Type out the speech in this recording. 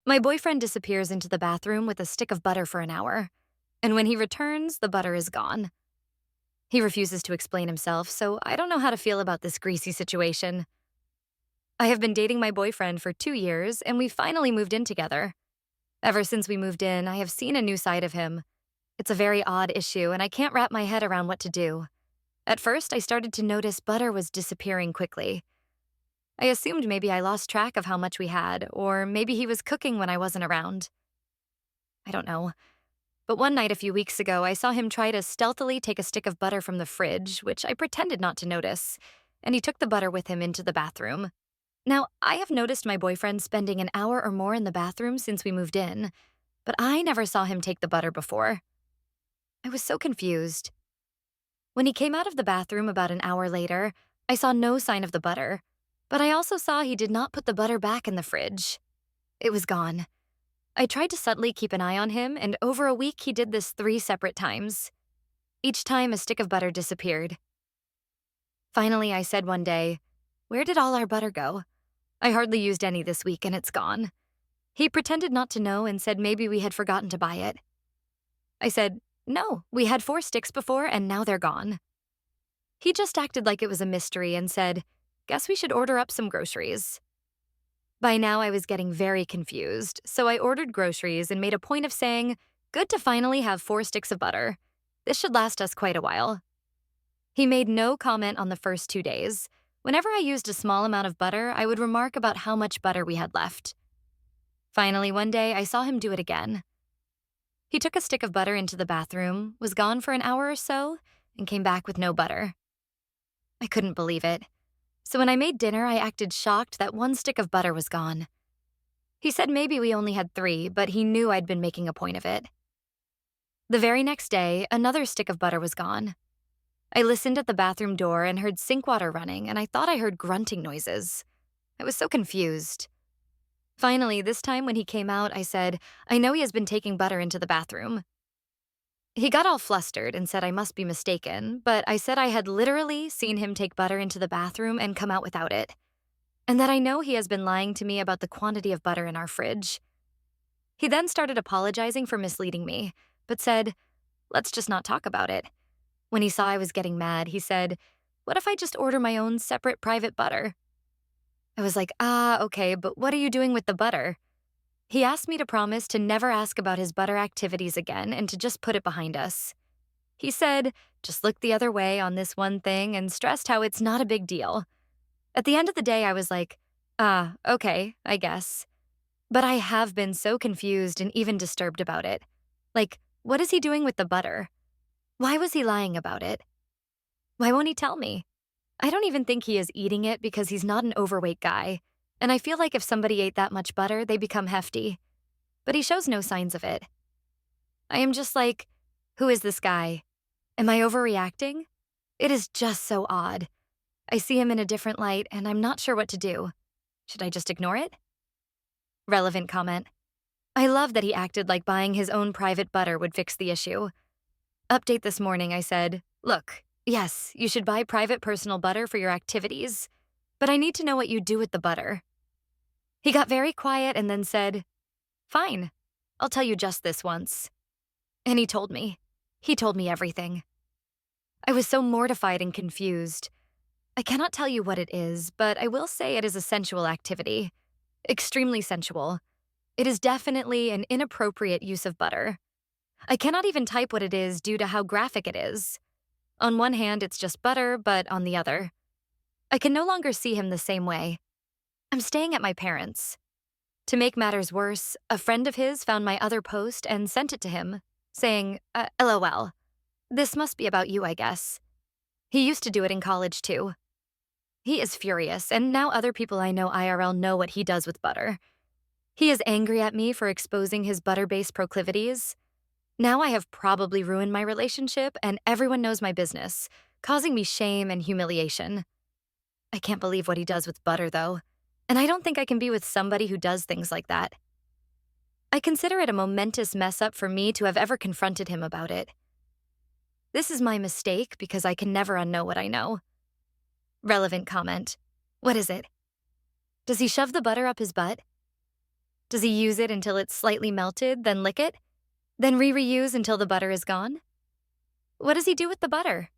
My boyfriend disappears into the bathroom with a stick of butter for an hour, and when he returns, the butter is gone. He refuses to explain himself, so I don't know how to feel about this greasy situation. I have been dating my boyfriend for 2 years, and we finally moved in together. Ever since we moved in, I have seen a new side of him. It's a very odd issue, and I can't wrap my head around what to do. At first, I started to notice butter was disappearing quickly. I assumed maybe I lost track of how much we had, or maybe he was cooking when I wasn't around. I don't know. But one night a few weeks ago, I saw him try to stealthily take a stick of butter from the fridge, which I pretended not to notice, and he took the butter with him into the bathroom. Now, I have noticed my boyfriend spending an hour or more in the bathroom since we moved in, but I never saw him take the butter before. I was so confused. When he came out of the bathroom about an hour later, I saw no sign of the butter, but I also saw he did not put the butter back in the fridge. It was gone. I tried to subtly keep an eye on him, and over a week he did this 3 separate times. Each time a stick of butter disappeared. Finally, I said one day, "Where did all our butter go? I hardly used any this week and it's gone." He pretended not to know and said maybe we had forgotten to buy it. I said, "No, we had 4 sticks before and now they're gone." He just acted like it was a mystery and said, "Guess we should order up some groceries." By now, I was getting very confused, so I ordered groceries and made a point of saying, "Good to finally have 4 sticks of butter. This should last us quite a while." He made no comment on the first 2 days. Whenever I used a small amount of butter, I would remark about how much butter we had left. Finally, one day, I saw him do it again. He took a stick of butter into the bathroom, was gone for an hour or so, and came back with no butter. I couldn't believe it. So when I made dinner, I acted shocked that 1 stick of butter was gone. He said maybe we only had 3, but he knew I'd been making a point of it. The very next day, another stick of butter was gone. I listened at the bathroom door and heard sink water running, and I thought I heard grunting noises. I was so confused. Finally, this time when he came out, I said, "I know he has been taking butter into the bathroom." He got all flustered and said I must be mistaken, but I said I had literally seen him take butter into the bathroom and come out without it, and that I know he has been lying to me about the quantity of butter in our fridge. He then started apologizing for misleading me, but said, "Let's just not talk about it." When he saw I was getting mad, he said, "What if I just order my own separate private butter?" I was like, okay, but what are you doing with the butter? He asked me to promise to never ask about his butter activities again and to just put it behind us. He said, just look the other way on this one thing and stressed how it's not a big deal. At the end of the day, I was like, okay, I guess. But I have been so confused and even disturbed about it. Like, what is he doing with the butter? Why was he lying about it? Why won't he tell me? I don't even think he is eating it because he's not an overweight guy, and I feel like if somebody ate that much butter, they become hefty. But he shows no signs of it. I am just like, who is this guy? Am I overreacting? It is just so odd. I see him in a different light, and I'm not sure what to do. Should I just ignore it? Relevant comment. I love that he acted like buying his own private butter would fix the issue. Update this morning, I said, "Look, yes, you should buy private personal butter for your activities, but I need to know what you do with the butter." He got very quiet and then said, "Fine, I'll tell you just this once." And he told me. He told me everything. I was so mortified and confused. I cannot tell you what it is, but I will say it is a sensual activity. Extremely sensual. It is definitely an inappropriate use of butter. I cannot even type what it is due to how graphic it is. On one hand, it's just butter, but on the other, I can no longer see him the same way. I'm staying at my parents'. To make matters worse, a friend of his found my other post and sent it to him, saying, LOL. This must be about you, I guess. He used to do it in college, too. He is furious, and now other people I know IRL know what he does with butter. He is angry at me for exposing his butter-based proclivities. Now I have probably ruined my relationship, and everyone knows my business, causing me shame and humiliation. I can't believe what he does with butter, though, and I don't think I can be with somebody who does things like that. I consider it a momentous mess-up for me to have ever confronted him about it. This is my mistake because I can never unknow what I know. Relevant comment. What is it? Does he shove the butter up his butt? Does he use it until it's slightly melted, then lick it? Then reuse until the butter is gone? What does he do with the butter?